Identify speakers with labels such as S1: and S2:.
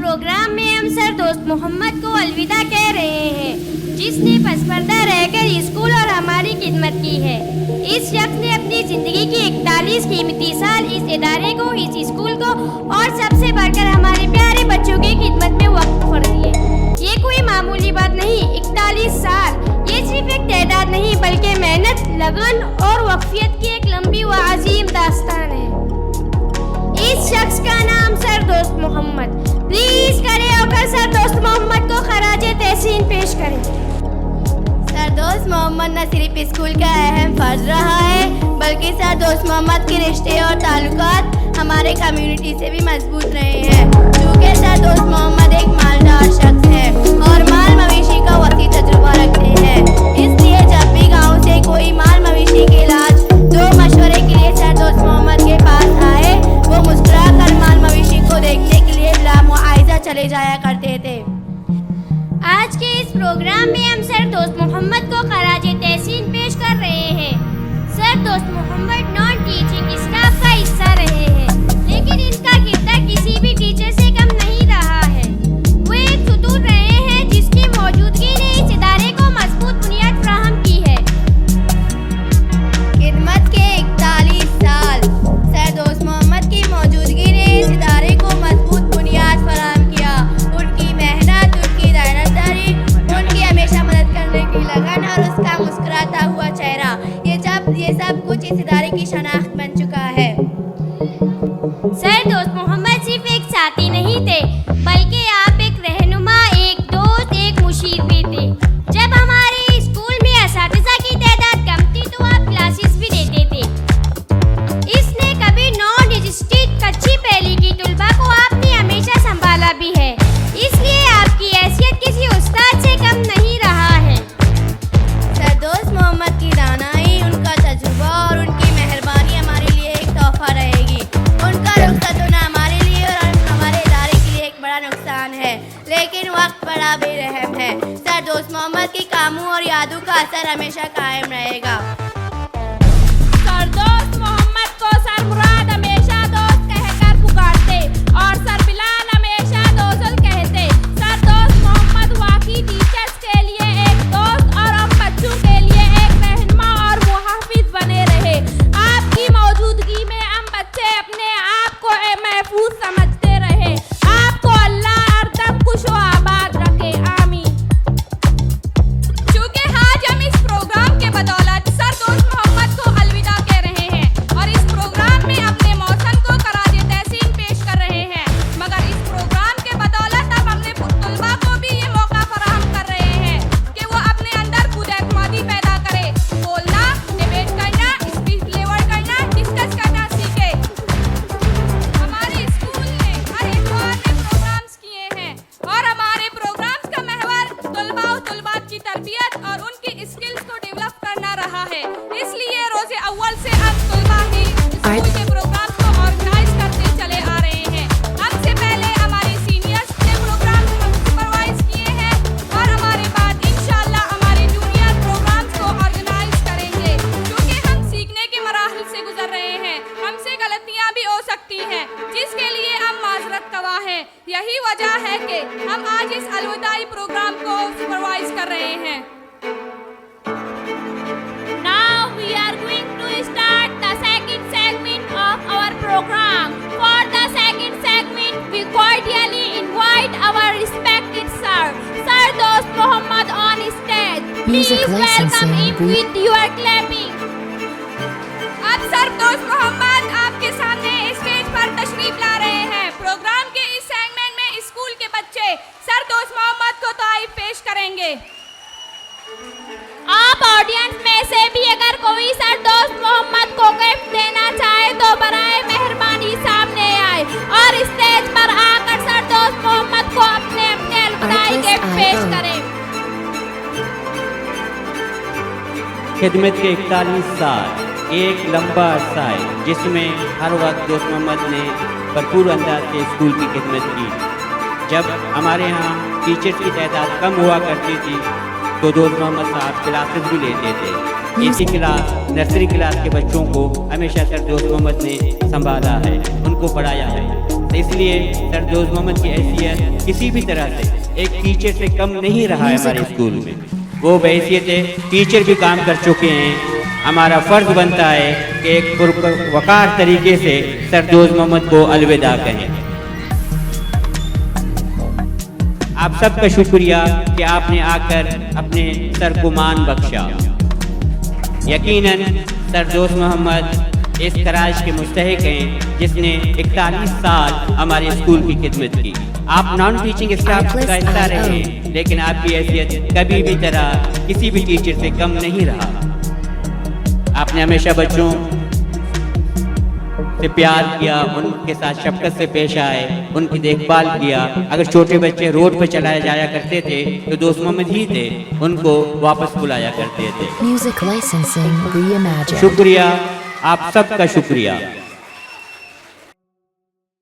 S1: Programme में हम sir दोस्त मोहम्मद को अलविदा कह रहे हैं, जिसने पसपर्दा रहकर स्कूल और हमारी खिदमत की है। इस शख्स ने अपनी जिंदगी की 41 कीमती साल इस इदारे को, इस स्कूल को और सबसे बढ़कर हमारे प्यारे बच्चों की खिदमत में वक्त कर दिए। ये कोई मामूली बात नहीं, 41 साल ये सिर्फ एक तादाद नहीं बल्कि मेहनत, लगन और वक्फियत की एक लंबी व अजीम दास्तान है। इस शख्स का नाम सर दोस्त मोहम्मद। प्लीज करें होकर सर दोस्त मोहम्मद को खराजे तहसीन पेश करें।
S2: सर दोस्त मोहम्मद न सिर्फ स्कूल का अहम फर्ज रहा है, बल्कि सर दोस्त मोहम्मद के रिश्ते और ताल्लुकात हमारे कम्युनिटी से भी मजबूत रहे हैं। क्योंकि सर दोस्त मोहम्मद एक मालदार शख्स है और माल मवेशी का वसी तजुर्बा रखते हैं। इसलिए जब भी गाँव से कोई माल मवेशी के इलाज दो मशवरे के लिए सर दोस्त मोहम्मद के पास आए, वो मुस्कुरा कर माल मवेशी को देखने के लिए लामुआइजा चले जाया करते थे।
S1: आज के इस प्रोग्राम में हम सर दोस्त मोहम्मद को खराजे तहसीन पेश कर रहे हैं। सर दोस्त मोहम्मद नॉन टीचिंग स्टाफ का हिस्सा रहे हैं, लेकिन इनका किरदार किसी भी टीचर से कम नहीं रहा है। वो एक सुतून रहे हैं जिसकी मौजूदगी ने इस इदारे को मजबूत बुनियाद फराहम की है।
S2: खिदमत के 41 साल सर दोस्त मोहम्मद की मौजूदगी ने इस इदारे को मजबूत बुनियाद फराहम किया। उनकी मेहनत, उनकी दायरदारी, उनकी हमेशा मदद करने की लगन और उसका मुस्कुराता हुआ चेहरा, ये सब कुछ इस इदारे की शनाख्त बन चुका है।
S1: सर दोस्त मोहम्मद सिर्फ एक साथी नहीं थे, बल्कि आप एक रहनुमा, एक दोस्त, एक मुशीर भी थे। जब हमारे स्कूल में असातिज़ा की तादाद कम थी तो आप क्लासेस भी देते थे। इसने कभी नॉन रजिस्टर्ड कच्ची पहली की तुलबा को आपने हमेशा संभाला भी है, इसलिए आपकी हैसियत किसी उस्ताद से कम नहीं रहा है।
S2: सर दोस्त मोहम्मद की दानाई, उनका तजुर्बा और उनकी मेहरबानी हमारे लिए एक तोहफा रहेगी। उनका रुखसत होना हमारे लिए और हमारे इदारे के लिए एक बड़ा नुकसान है, लेकिन वक्त बड़ा बेरहम है। सर दोस्त मोहम्मद की कामों और यादों का असर हमेशा कायम रहेगा।
S3: सर दोस्त मोहम्मद को सर मुराद हमेशा दोस्त कहकर पुकारते और सर बिलाल हमेशा दोस्त कहते। सर दोस्त मोहम्मद वाकई टीचर्स के लिए एक दोस्त और हम बच्चों के लिए एक रहनुमा और मुहाफिज बने रहे। आपकी मौजूदगी में हम बच्चे अपने आप को महफूज समझते रहे। आपको अल्लाह हरदम खुश व आबाद रखे, आमीन। चूँकि आज हम इस प्रोग्राम के बदौलत सर दोस्त मोहम्मद को अलविदा कह रहे हैं और इस प्रोग्राम में अपने मौसम को खराजे तहसीन पेश कर रहे हैं, मगर इस प्रोग्राम के बदौलत अब अपने तुलबा को भी ये मौका फराहम कर रहे हैं कि वो अपने अंदर खुद एतमादी पैदा करे, बोलना, डिबेट करना, स्पीच डिलीवर करना, डिस्कस करना सीखे। हमारे स्कूल ने हर इतवार में प्रोग्राम्स किए हैं और हमारे प्रोग्राम्स का महवर तुलबा और तुलबात की तरबियत और उनकी स्किल्स को डेवलप करना रहा है। इसलिए रोजे अव्वल से हम तुलबा ही स्कूल के प्रोग्राम्स को ऑर्गेनाइज करते चले आ रहे हैं। हमसे पहले हमारे सीनियर्स ने प्रोग्राम सुपरवाइज किए हैं और हमारे बाद इंशाअल्लाह हमारे जूनियर प्रोग्राम्स को ऑर्गेनाइज करेंगे। क्योंकि हम सीखने के मराहिल से गुजर रहे हैं, हमसे गलतियां भी हो सकती हैं, जिसके लिए हम माजरत ख्वाह हैं। यही वजह है कि हम आज इस अलविदाई प्रोग्राम को सुपरवाइज कर रहे हैं। Now we are going to start the second segment of our program. For the second segment, we cordially invite our respected sir, Sir Dost Mohammad on stage. Please
S4: Music
S3: welcome
S4: licensing,
S3: him with your clapping. अब sir दोस्त मोहम्मद आपके सामने stage पर तशरीफ ला रहे हैं। Programme के इस सेगमेंट में स्कूल के बच्चे सर दोस्त मोहम्मद को तारीफ पेश करेंगे। आप ऑडियंस में से भी अगर कोई सर दोस्त मोहम्मद को गिफ्ट देना चाहे तो बराए मेहरबानी सामने आए और स्टेज पर आकर सर दोस्त मोहम्मद को अपने अपने अलविदाई गिफ्ट पेश करें।
S5: खिदमत के 41 साल एक लंबा अरसा है, जिसमें हर वक्त दोस्त मोहम्मद ने भरपूर अंदाज से स्कूल की खिदमत की। जब हमारे यहाँ टीचर्स की तादाद कम हुआ करती थी तो दोस्त मोहम्मद साहब क्लासेस भी लेते थे। इसी क्लास नर्सरी क्लास के बच्चों को हमेशा सर दोस्त मोहम्मद ने संभाला है, उनको पढ़ाया है। तो इसलिए सर दोस्त मोहम्मद की हैसियत किसी भी तरह से एक टीचर से कम नहीं रहा है हमारे स्कूल में। वो बहैसियत टीचर भी काम कर चुके हैं। हमारा फ़र्ज़ बनता है कि एक वक़ार तरीके से सर दोस्त मोहम्मद को अलविदा कहें। आप सबका शुक्रिया कि आपने आकर अपने सर को मान बख्शा। यकीनन सर दोस्त मोहम्मद इस खराज के मुस्तहिक हैं जिसने 41 साल हमारे स्कूल की खिदमत की। आप नॉन टीचिंग स्टाफ का हिस्सा रहे, लेकिन आपकी हैसियत कभी भी तरह किसी भी टीचर से कम नहीं रहा। आपने हमेशा बच्चों से प्यार किया, उनके साथ शफकत से पेश आए, उनकी देखभाल किया। अगर छोटे बच्चे रोड पर चलाए जाया करते थे तो दोस्त मोहम्मद ही थे उनको वापस बुलाया करते थे।
S4: Music licensing reimagined.
S5: शुक्रिया, आप सबका शुक्रिया।